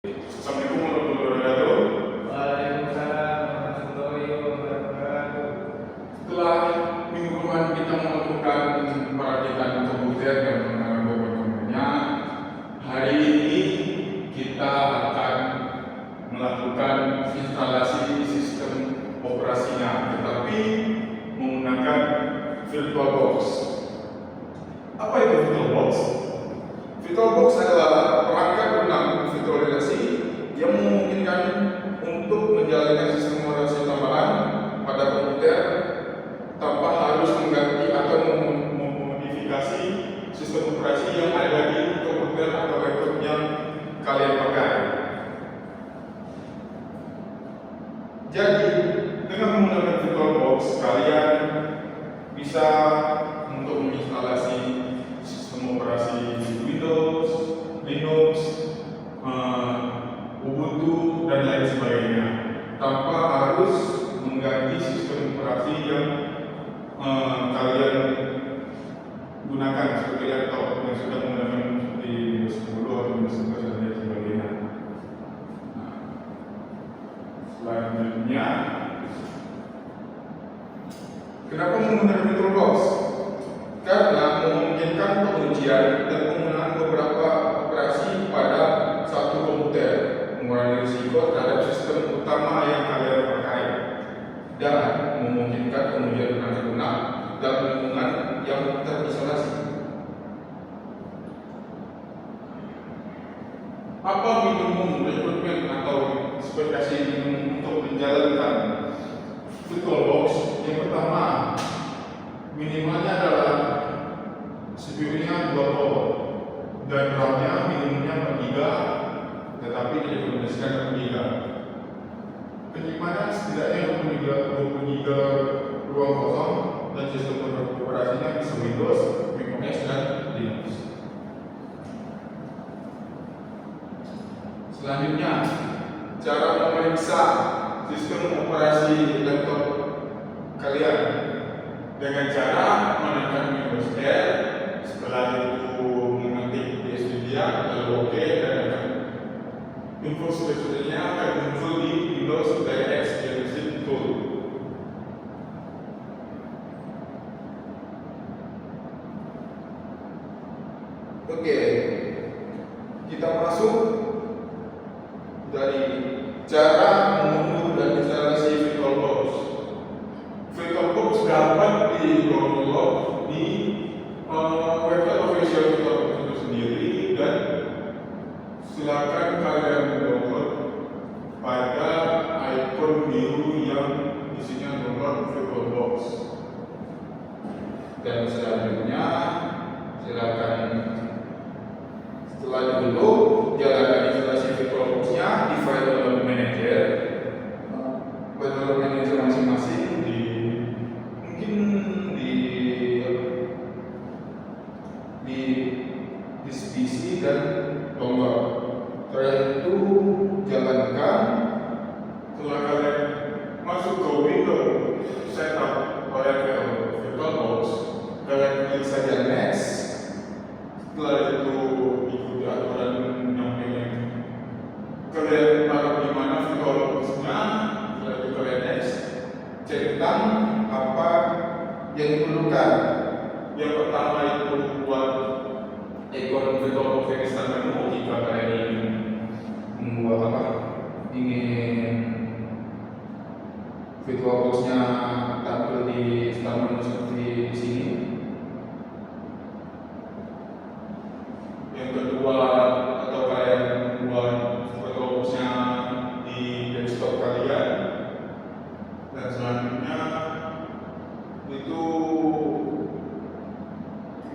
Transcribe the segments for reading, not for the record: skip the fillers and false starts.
Assalamualaikum warahmatullahi wabarakatuh. Waalaikumsalam warahmatullahi wabarakatuh. Setelah minggu kemarin kita melakukan perakitan komputer dan pengenalan beberapa, hari ini kita akan melakukan instalasi sistem operasinya, tetapi menggunakan VirtualBox. Apa itu VirtualBox? VirtualBox adalah perangkat lunak virtualisasi yang memungkinkan untuk menjalankan sistem operasi tambahan pada komputer tanpa harus mengganti atau memodifikasi sistem operasi yang ada di komputer atau laptop yang kalian pakai. Jadi, dengan menggunakan VirtualBox, kalian bisa untuk menginstalasi sistem operasi Windows, Linux, Ubuntu, dan lain sebagainya tanpa harus mengganti sistem operasi yang kalian gunakan seperti laptop yang sudah menggunakan seperti Windows 10 atau Windows 11 dan lain sebagainya. Selanjutnya, kenapa menggunakan VirtualBox? Karena memungkinkan pengujian dan penggunaan beberapa operasi pada satu komputer, mengurangi risiko terhadap sistem utama yang kalian pakai, dan memungkinkan pengujian perangkat lunak dalam lingkungan yang terisolasi. Apa minimum requirement atau spesifikasi minimum untuk menjalankan VirtualBox? Yang pertama, minimalnya adalah CPU-nya 2 core dan RAM-nya minimumnya 4 GB, tetapi direkomendasikan 6 GB. Penyimpanan setidaknya 20 GB ruang kosong dan sistem operasinya bisa Windows, macOS, dan Linux. Selanjutnya, cara memeriksa sistem operasi laptop kalian dengan cara menekan Windows R, setelah itu mengetik dia lalu OK, dan akan info selanjutnya akan muncul di Windows DirectX Diagnostic Tool. Oke, kita masuk dari cara mengunduh dan instalasi VirtualBox. VirtualBox dapat di-download di website official VirtualBox itu sendiri, dan silakan kalian download pada icon biru yang isinya download VirtualBox. Dan selanjutnya silakan setelah download jalankan instalasi VirtualBox-nya di file download manager. File download manager masing-masing di PC dan download. Setelah itu jalankan. Setelah kalian masuk ke window setup VirtualBox, kalian klik saja next. Setelah itu ikuti aturan yang pengen kalian taruh di mana VirtualBox-nya. Setelah itu kalian next, cek tentang apa yang diperlukan. Yang pertama itu buat ikon VirtualBox yang standar menu. Jika kalian ingin membuat ingin VirtualBox-nya tampil di standar menu seperti di sini. Yang kedua, atau kalian buat VirtualBox-nya di desktop kalian. Dan selanjutnya itu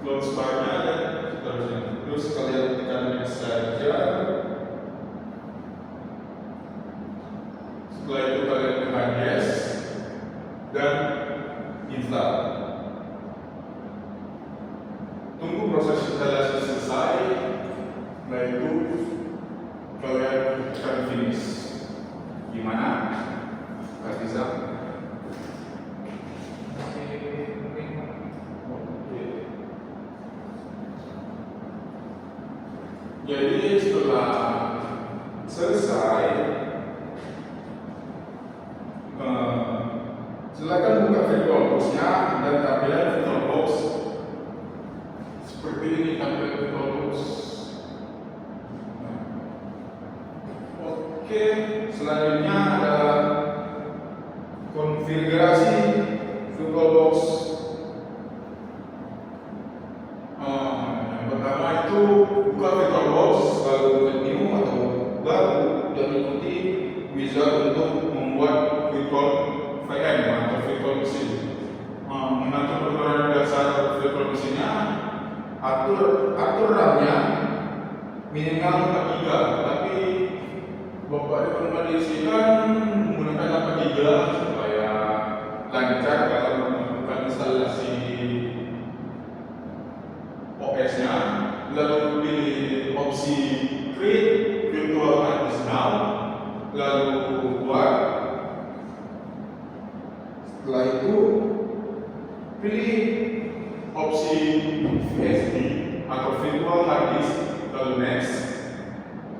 close bar-nya dan seterusnya. Terus kalian tekan next saja. Setelah itu kalian tekan yes dan install. Tunggu proses instalasi selesai. Setelah itu kalian tekan finish. Gimana? Bisa? Jadi setelah selesai, silakan buka VirtualBox-nya dan tampilan VirtualBox seperti ini tampilan VirtualBox. Oke, selanjutnya adalah konfigurasi VirtualBox. Yang pertama itu buka VirtualBox, lalu ke new atau baru, dan ikuti wizard untuk membuat virtual VM atau virtual machine. Mengatur peraturan dasar virtual machine-nya, atur RAM-nya minimal 4 GB, tapi Bapak rekomendasikan menggunakan 8 GB supaya lancar dalam melakukan instalasi OS-nya. Lalu pilih opsi create virtual hard disk now, lalu buat. Setelah itu pilih opsi VSD atau virtual hard disk, lalu next.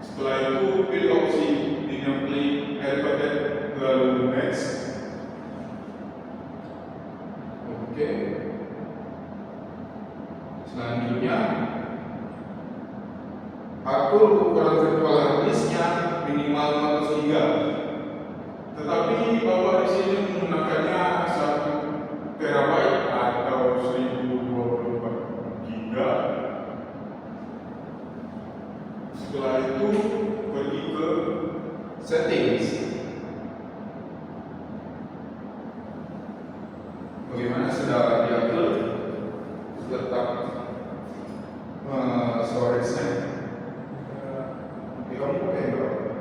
Setelah itu pilih opsi dynamically elevated, lalu next. Oke. Selanjutnya atur ukuran virtual hard disk-nya minimal 500 GB. Tetapi Bapak di sini menggunakannya 1 TB atau 1024 GB. Setelah itu pergi ke settings. Bagaimana sudah diatur letak storage-nya? Kamu pakai berapa?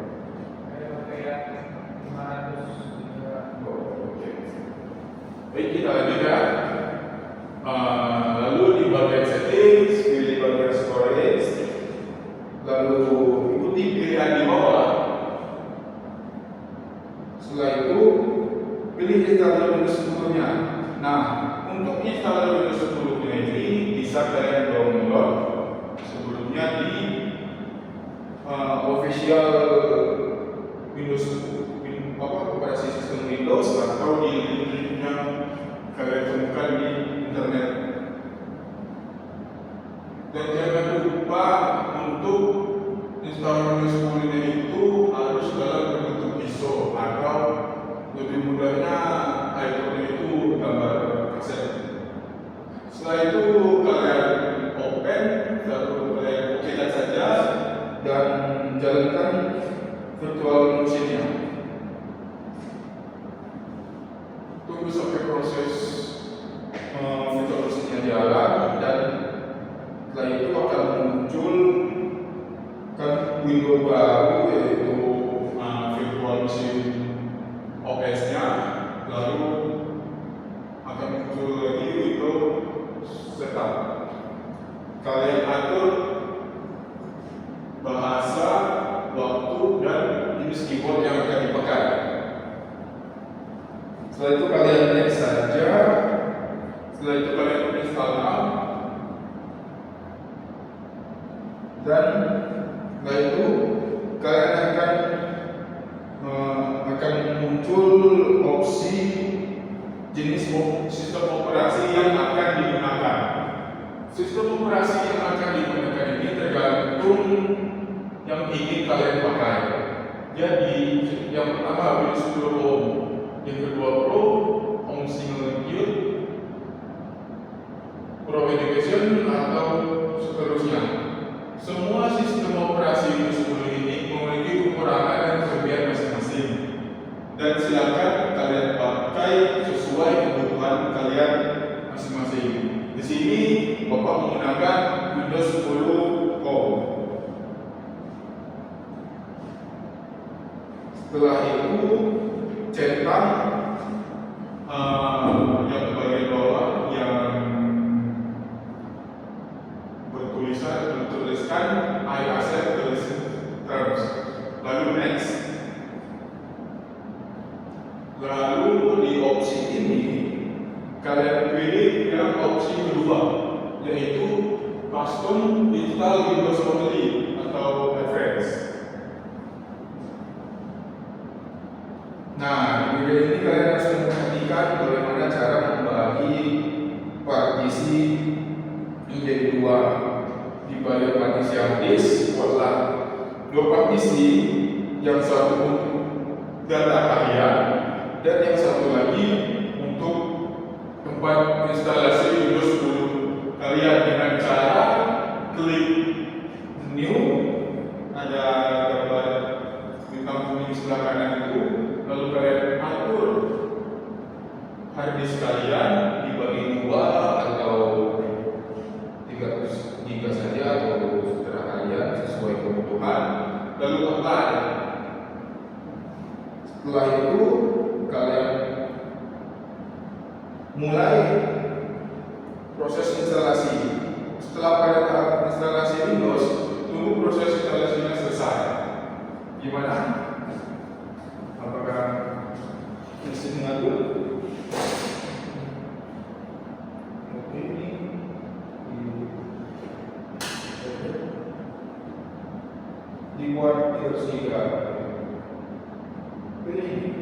Saya pakai yang 500 juga. Oh, oke. Baik, kita lanjutkan. Lalu di bagian settings, pilih bagian storage, lalu ikuti pilihan di bawah. Setelah itu pilih installer Windows 10-nya. Nah, untuk installer Windows 10-nya ini bisa kalian download sebelumnya di official Windows operasi sistem Windows atau di link yang kalian temukan di internet. Dan jangan lupa untuk installer Windows 10 itu harus dalam bentuk ISO atau lebih mudahnya ikonnya itu gambar kaset. Setelah itu kalian open, lalu kalian okekan saja dan jalankan virtual machine-nya. Tunggu sampai proses virtual machine-nya jalan, dan setelah itu akan muncul kan window baru, yaitu virtual machine OS-nya. Lalu akan muncul lagi window setup. Kalian atur bahasa, waktu, dan jenis keyboard yang akan dipakai. Setelah itu kalian next saja. Setelah itu kalian install now, dan setelah itu kalian akan muncul opsi jenis sistem operasi yang akan digunakan. Sistem operasi yang akan digunakan ini tergantung yang ingin kalian pakai. Jadi yang pertama Windows 10 Home, yang kedua Pro, Home Single Unit, Pro Education, atau seterusnya. Semua sistem operasi Windows 10 ini memiliki kekurangan dan kelebihan masing-masing, dan silakan kalian pakai sesuai kebutuhan kalian masing-masing. Di sini Bapak menggunakan Windows 10 Home. Setelah itu centang yang bagian bawah yang bertuliskan I accept the terms. Lalu next. Lalu di opsi ini kalian pilih yang opsi kedua, yaitu custom install Windows only atau advanced. dua di bagian partisi harddisk, buatlah dua partisi, yang satu untuk data harian dan yang satu lagi untuk tempat instalasi Windows 10 kalian, dengan cara klik new, ada gambar bintang kuning sebelah kanan itu, lalu kalian atur harddisk kalian dibagi dua atau 300 GB saja atau setelah kalian sesuai kebutuhan, lalu apply. Setelah itu kalian mulai proses instalasi. Setelah pada tahap instalasi Windows, tunggu proses instalasinya selesai. Gimana? Apakah masih mengatur? Oke, ini dibuat tiga. Pilih.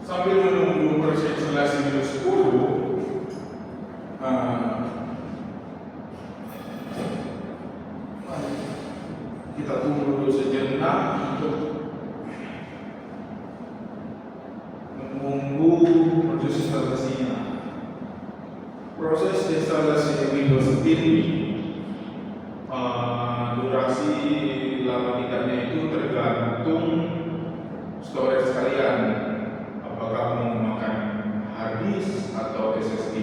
Sambil menunggu proses instalasi Windows 10, kita tunggu dulu sejenak untuk menunggu proses instalasinya. Proses instalasi Windows ini durasi lama tidaknya itu tergantung storage kalian, apakah menggunakan harddisk atau SSD.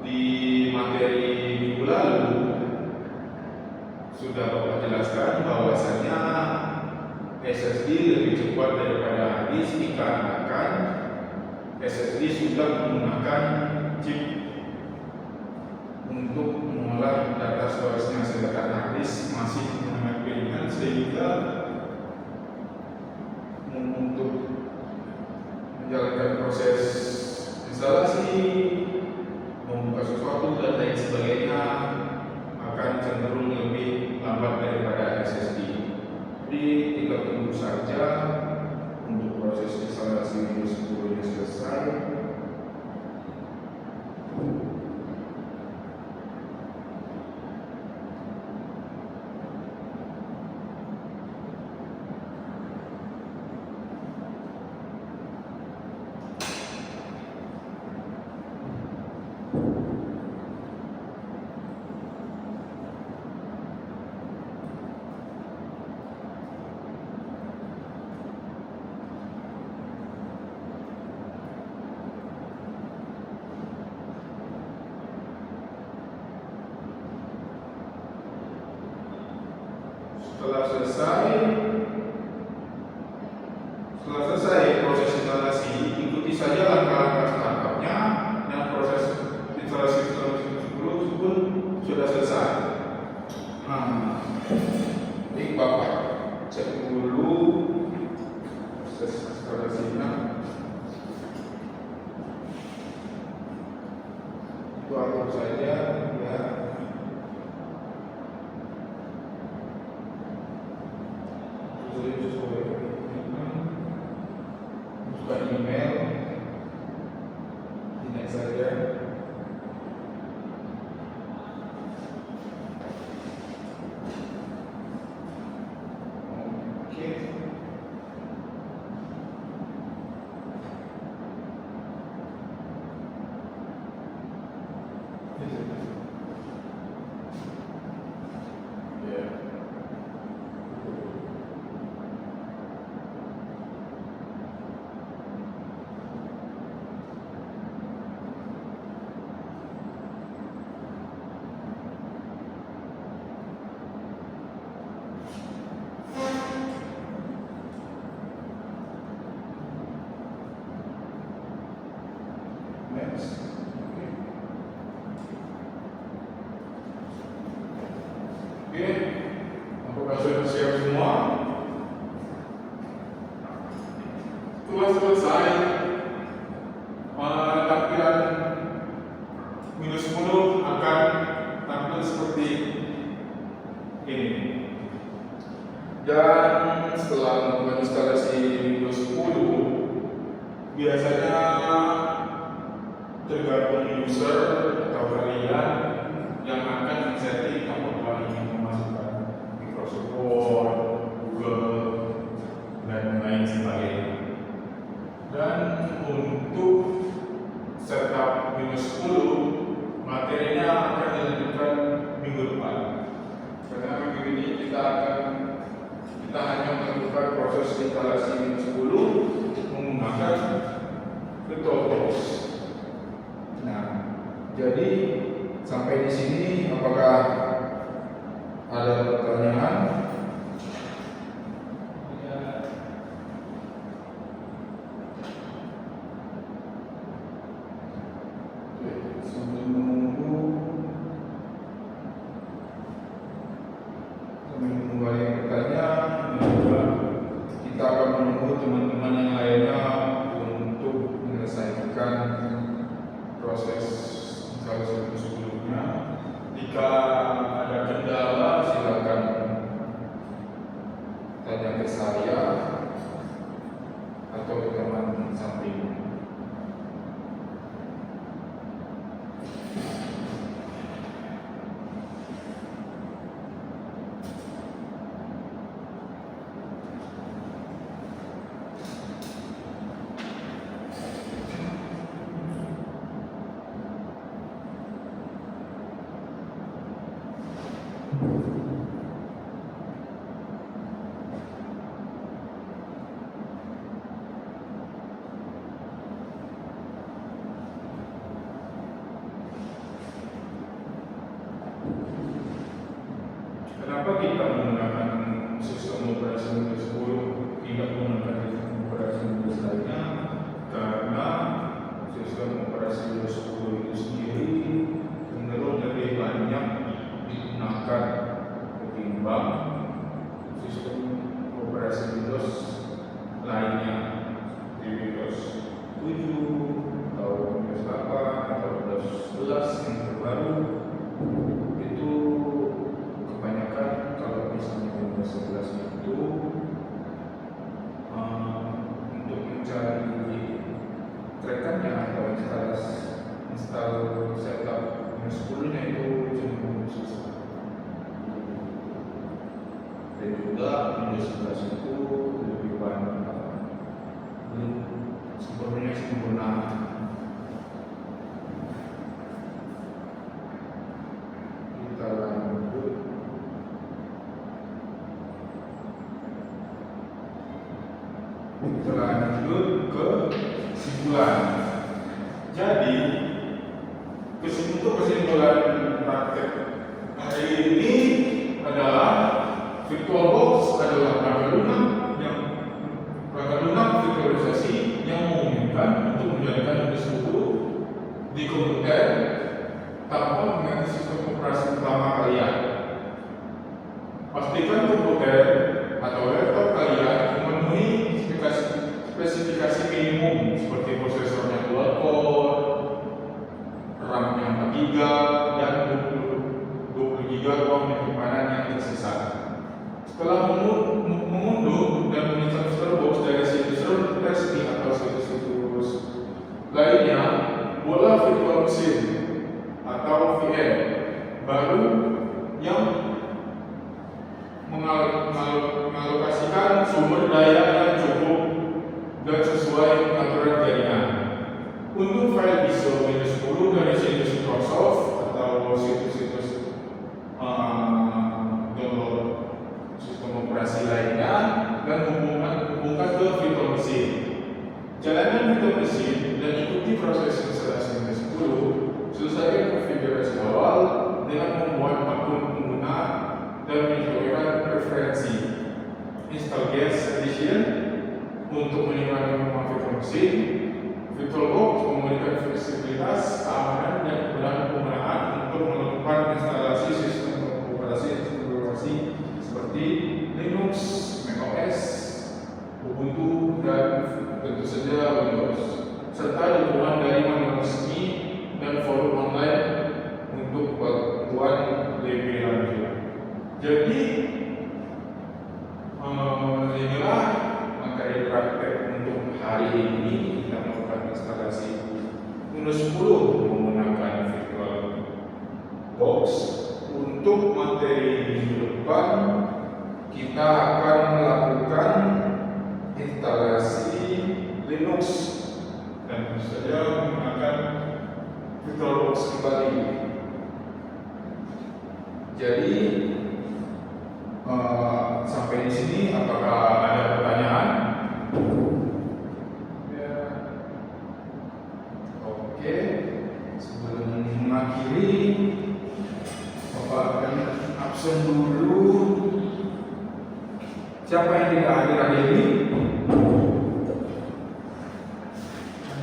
Di materi minggu lalu sudah Bapak jelaskan bahwasanya SSD lebih cepat daripada harddisk dikarenakan SSD sudah menggunakan chip untuk mengolah data storage-nya, sedangkan harddisk masih menggunakan pilihan, sehingga untuk menjalankan proses instalasi, membuka sesuatu dan lain sebagainya akan cenderung lebih lambat daripada SSD. Jadi kita tunggu saja untuk proses instalasi Windows 10 ini selesai. Setelah selesai proses instalasi, ikuti saja langkah-langkah selengkapnya, dan proses instalasi pun sudah selesai. Ini Bapak cek dulu proses instalasinya. Itu atur saja ya. Buka email, ini saja. Oke. Next. Oke, apakah sudah siap semua? Setelah selesai tampilan Windows 10 akan tampil ini. Dan setelah melakukan instalasi Windows 10, biasanya tergantung user atau kalian yang akan men-setting apakah ingin memasukkan Microsoft Word, Google, dan lain sebagainya. Dan untuk setup Windows 10, materinya akan dilanjutkan minggu depan. Karena minggu ini kita hanya melakukan proses instalasi Windows 10 menggunakan VirtualBox. Nah, jadi sampai di sini apakah ada pertanyaan? Sambil menunggu ada yang bertanya, kita akan menunggu teman-teman yang lainnya untuk menyelesaikan proses instalasi sebelumnya. Jika ada kendala, silakan tanya ke saya atau ke teman samping. Kenapa kita menggunakan sistem operasi Windows 10 tidak menggunakan sistem operasi Windows lainnya? Karena sistem operasi Windows 10 itu sendiri cenderung lebih banyak digunakan ketimbang sistem operasi Windows lainnya, di Windows 7 atau Windows 8 atau Windows 11 yang terbaru. Itu kebanyakan kalau misalnya Windows 11 itu untuk mencari trackernya atau install setup Windows 10 nya itu cenderung susah. Dan juga Windows 11 itu lebih banyak belum sepenuhnya sempurna. Kita lanjut. Lanjut ke kesimpulan. Jadi kesimpulan praktek hari ini adalah VirtualBox adalah perangkat lunak virtualisasi yang memungkinkan untuk menjalankan Windows 10 di komputer tanpa mengganti sistem operasi utama kalian. Pastikan komputer atau laptop kalian memenuhi spesifikasi minimum seperti prosesornya dual-core, RAM-nya 4 GB, dan 20 GB ruang penyimpanan yang tersisa. Setelah mengunduh dan menginstal VirtualBox dari situs resmi atau situs-situs lainnya, boleh virtual machine atau VM baru yang mengalokasikan sumber daya yang cukup dan sesuai aturan jaringan. Untuk file ISO Windows 10 dari situs Microsoft atau situs-situs download sistem operasi lainnya dan hubungkan ke virtual machine. Jalankan virtual machine dan ikuti proses instalasi Windows 10. Selesaikan konfigurasi awal dengan membuat akun pengguna dan menyesuaikan preferensi. Install Guest Edition untuk menikmati rumah virtual machine. VirtualBox memberikan fleksibilitas, keamanan, dan kemudahan penggunaan untuk melakukan instalasi sistem operasi seperti Linux, macOS, Ubuntu, dan tentu saja Windows, serta dukungan dari manual resmi dan forum online untuk bantuan lebih lanjut. Jadi inilah materi praktek untuk hari ini. Kita melakukan instalasi Windows 10 menggunakan VirtualBox. Untuk materi minggu depan kita akan melakukan instalasi Linux dan tentu saja menggunakan VirtualBox kembali. Jadi sampai di sini apakah ada pertanyaan? Ya. Oke, sebelum mengakhiri, Bapak akan absen dulu. Siapa yang tidak hadir hari ini?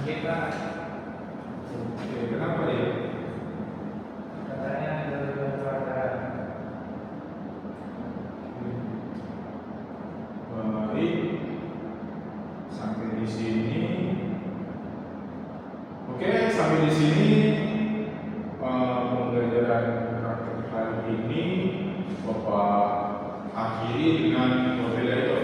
Kita Oke, kenapa dia? katanya ada pelajaran. Baik, sampai di sini. Oke, sampai di sini pembelajaran praktek hari ini Bapak akhiri dengan wabillahi taufiq.